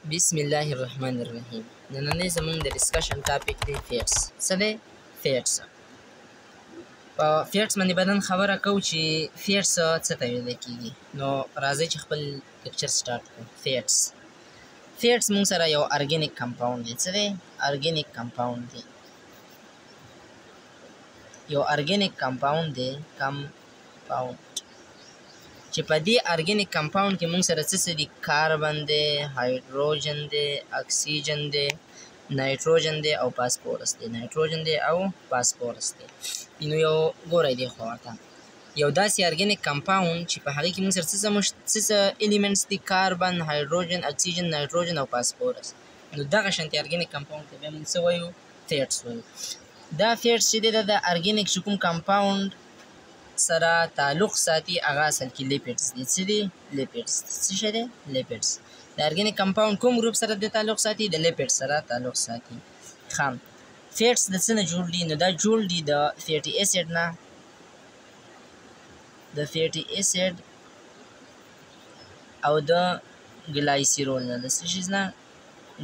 بسم الله الرحمن الرحیم. نننۍ زموږ د ډسکشن ټاپک دی فیټس. څه دی؟ فیټس. په فیټس باندې بدن خبره کوو چې فیټس څه ته ویل کېږي. نو راځئ چې خپل لیکچر سټارټ کړو. فیټس موږ سره یو ارګینیک کمپاوند دی. څه دی؟ ارګینیک کمپاوند دی. یو ارګینیک کمپاوند دی. کمپاوند چې په دې ارګینیک کمپاوند کې موږ سره څه دي؟ کاربن دی، هایدروجن دی، اکسیجن دی، نایتروجن دی او فاسفورس دی. نایتروجن دی او فاسفورس دی. نو یو ګورئ دې خوا ورته یو داسې ارګینیک کمپاوند چې په هغې کې موږ سره څه الیمنټس دي؟ کاربن، هایدروجن، اکسیجن، نایتروجن او فاسفورس. نو دغه شانتې ارګینیک کمپاوند ته بیا موږ څه وایو؟ فیټس وایو. دا فیټس چې دی د ارګینیک چې کوم کمپاوند سره تعلق ساتي هغه اصل کې لیپیډز دي. څه دي؟ لیپیډز. څه شی دی؟ لیپیډز. د ارګینیک کمپاوند کوم ګروپ سره د تعلق ساتي؟ د لیپیډ سره تعلق ساتي. ښه، فیټس د څه نه جوړ دي؟ نو دا جوړ دي د فیټي اسید نه. د فیټي اسید او د ګلایسیرول نه. د څه شیز نه؟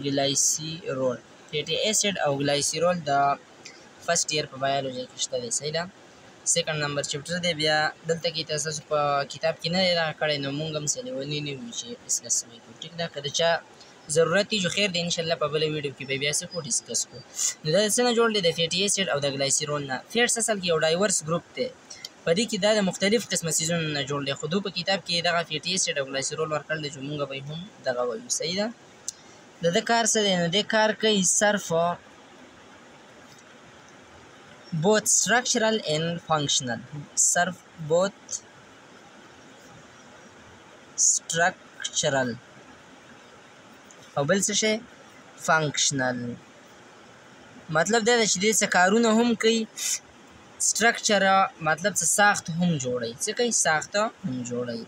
ګلایسیرول. فیټي اسید او ګلایسیرول د فرست ایئر په بایولوژي کې شته دی. صحیح ده؟ سیکنډ نمبر چپټر دی. بیا دلته کې تاسو په کتاب کې نه دی راکړی، نو موږ هم سلیوني نه یو چې ډسکس وکړو. ټیک ده؟ که د چا ضرورت وي خیر دی، انشاءالله په بله ویډیو کې به بیا څه کړو؟ ډسکس کړو. نو دا د څه نه جوړ دی؟ د فیټي اسید او د ګلایسیرول نه. فیټس اصل کې یو ډایورس ګروپ دی. په دې کې دا د مختلف قسمه څیزونو نه جوړ دی. خو دو په کتاب کې دغه فیټي اسید او ګلایسیرول ورکړل دی چې موږ به یې هم دغه وایو. صحیح ده؟ د ده کار څه دی؟ نو دې کار کوي صرف both structural and functional. Serve both structural او بل څه شی؟ functional. مطلب دا دی چې دې څه کارونه هم کوي. structure مطلب څه ساخت هم جوړوي. څه کوي؟ ساخت هم جوړوي.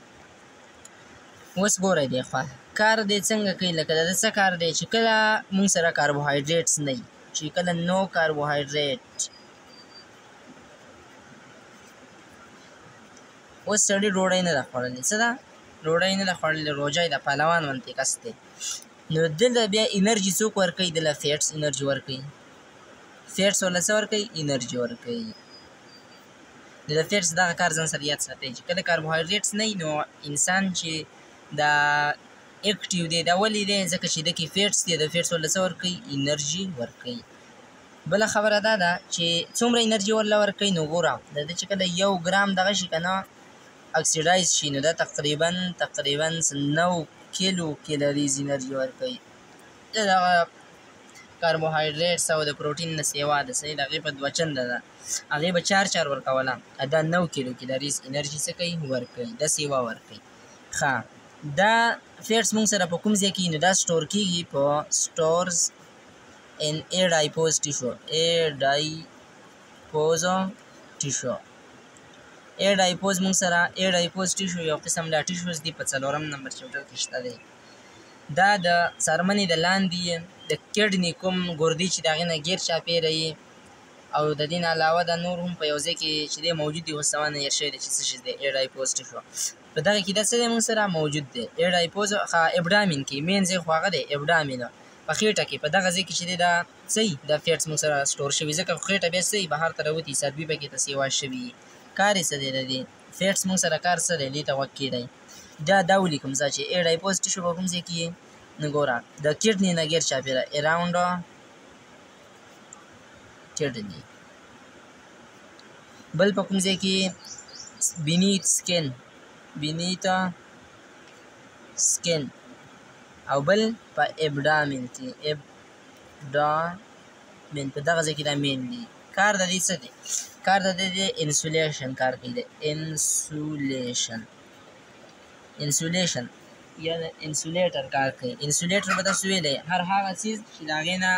اوس ګورئ دې خوا کار دې څنګه کوي. لکه د ده څه کار دی چې کله موږ سره کاربوهایډریټس نه وي، چې کله نو کاربوهایډریټ. اوس سړي ډوډۍ نه ده خوړلې. څه ده؟ ډوډۍ نه ده خوړلې، روژه یې ده، پهلوان منتې کس دی. نو دله بیا انرژي څوک ورکوي؟ دله فیټس انرژي ورکوي. فیټس ورله څه ورکوي؟ انرژي ورکوي. د فیټس دغه کار ځان سره یاد ساتئ چې کله کاربوهایډریټس نه وي نو انسان چې دا اکټیو دی دا ولې دی؟ ځکه چې ده کې فیټس دی. د فیټس ورله څه ورکوي؟ انرژي ورکوي. بله خبره دا ده چې څومره انرژي ورله ورکوي. نو ګوره د ده چې کله 1 ګرام دغه شي که نه اکسیډایز شي، نو دا تقریبا 9 کیلو کیلریز انرژي ورکوي. دغه کاربوهایډریټس او د پروټین نه سیوا ده. صحیح ده؟ هغې په 2 چنده ده، هغې به 4 ورکوله، دا 9 کیلو کیلریز انرژي څه کوي؟ ورکوي. دا سیوا ورکوي. ښه، دا فیټس موږ سره په کوم ځای کې؟ نو دا سټور کېږي په سټورز ان ایډایپوز ټیشو. ایډایپوز ټیشو. ایډایپوز موږ سره ایډایپوز ټیشو یو قسم لا ټیشوز دي، په 4 نمبر چپټر کې شته دی. دا د څرمنې د لاندې د کډني کوم ګردې چې د هغې نه ګیر چاپېره یي او د دې نه علاوه دا نور هم په یو ځای کې چې دی موجود دي. اوس سوان هېر شوی دی چې څه شی دی؟ ایډایپوز ټیشو. په دغه کې دا څه دی موږ سره موجود دی؟ ایډایپوز. ښه، ابډامین کې مین ځای خو هغه دی ابډامین، په خېټه کې په دغه ځای کې چې دی دا څه وي؟ دا فیټس موږ سره سټور شوي، ځکه خېټه بیا څه وي؟ بهر ته راوتي، څربي پکې ته سیوا شوي. کار یې څه دی د دې فیټس موږ سره کار څه دی؟ دې ته غوږ کېږدئ. دا ولیکم زه چې ایډایپوز ټیشو په کوم ځای کې یي؟ نو ګوره د کډني نه ګیر چاپېره اراونډ کډني. بل په کوم ځای کې؟ بینیت سکن. بینیت سکن. او بل په ابډامین کې. ابډامین په دغه ځای کې دا مین دی. کار د دې څه دی؟ کار د دې دی انسولیشن کار کوي. د انسولیشن یا د انسولیټر کار کوي. انسولیټر به تاسو ویلی هر هغه څیز چې د هغې نه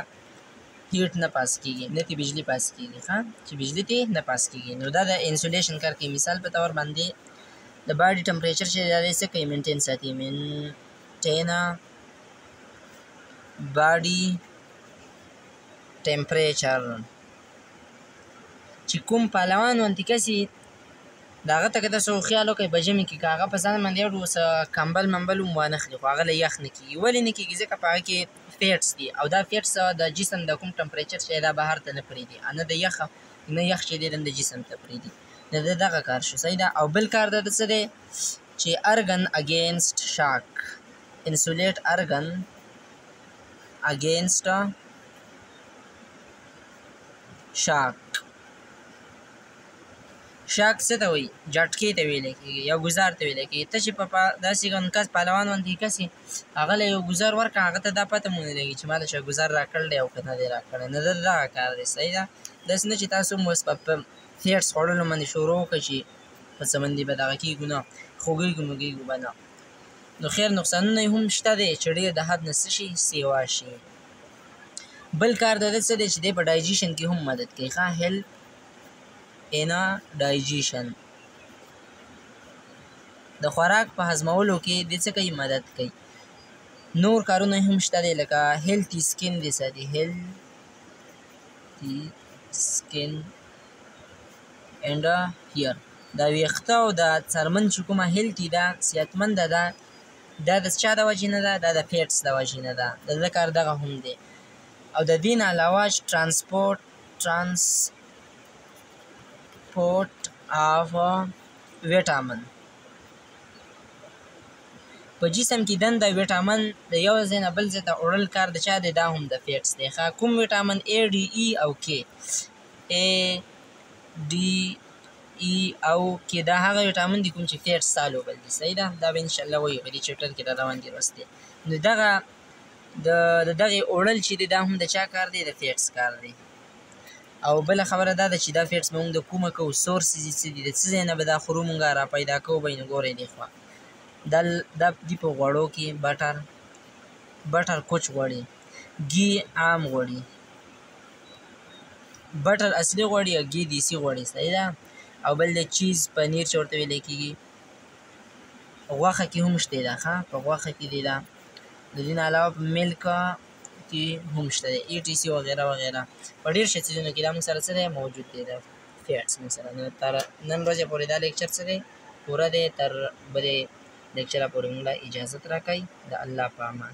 هیټ نه پاس کېږي، نه ترې بجلي پاس کېږي. ښه، چې بجلي ترې نه پاس کېږي، نو دا د انسولیشن کار کوي. مثال په طور باندې د باډي ټمپریچر چې دا دی څه کوي؟ مینټین ساتي. مینټین باډي ټمپریچر. چې کوم پهلوان وانتې کسي د هغه ته که تاسو خیال وکړئ په ژمي کې که هغه په ځان باندې یو څه کمبل ممبل هم وانخلي خو هغه له یخ نه کېږي. ولې نه کېږي؟ ځکه په هغه کې فیټس دي او دا فیټس د جسم د کوم ټمپریچر چې دا بهر ته نه پرېږدي، نه د یخه نه یخ چې دی د جسم ته پرېږدي. د ده دغه کار شو صحیح ده. او بل کار د ده څه دی چې ارګن اګینسټ شاک، انسولیټ ارګن اګینسټ شاک. شاک څه ته وایي؟ جټکې ته ویلی کېږي یا ګزار ته ویلی کېږي. ته چې په داسې کس پهلوان باندې کس یې هغه له یو ګزار ورکړه هغه ته دا پته مو نه لګي چې ما له چا ګزار راکړی دی او که نه دی راکړی. نه د دغه کار دی صحیح ده. داسې نه چې تاسو هم اوس په فیټس خوړلو باندې شروع وکړئ چې په څه باندې به دغه کېږو نه خوږېږو نو کېږو به نه. نو خیر نقصانونه یې هم شته دی چې ډېر د حد نه څه شي سیوا شي. بل کار د ده څه دی چې دی په ډایجیشن کې هم مدد کوي. ښه هیلپ ان ډایجیشن، د خوراک په هضمولو کې د څه کوي؟ مدد کوي. نور کارونه هم شته دی لکه هیلتي سکین دې ساتي، هیلتي سکین اینډ هیر. دا ویښته او د څرمن چې کومه هیلتي ده صحتمنده ده دا د چا د وجې نه ده؟ دا د فیټس د وجې نه ده. د ده کار دغه هم دی. او د دې نه علاوه ټرانسپورټ آف ویټامن په جسم کې دنده ویټامن د یو ځای نه بل ځای ته وړل کار د چا دی؟ دا هم د فیټس دی. کوم ویټامن؟ A D E او K. A D E او K دا هغه ویټامن دي کوم چې فیټس سالوبل دي صحیح ده. دا به انشاءالله وایو په دې چپټر کې دا روان دي لوستي. نو دغه د دغې وړل چې دی دا هم د چا کار دی؟ د فیټس کار دی. او بله خبره دا ده چې دا فیټس به مونږ د کومه کوو؟ سورسز یې څه دي؟ د څه ځای نه به دا خورو مونږ را پیدا کوو به یې نو ګورئ دې خوا دا دي په غوړو کې بټر کوچ غوړي، ګي عام غوړي، بټر اصلي غوړي او ګي دیسي غوړي صحیح ده. او بل د چیز پنیر چې ورته ویلی کېږي. غوښه کې هم شته ده ښه په غوښه کې دی دا. د دې نه علاوه په ملک کې هم شته دی ETC وغیره وغیره. په ډېر شي څیزونو کې دا موږ سره څه دی موجود دی د فیټس موږ سره. نن ورځې پورې دا لیکچر څه دی پوره دی. تر بلې لیکچره پورې موږ له اجازت راکوئ. د الله په امان.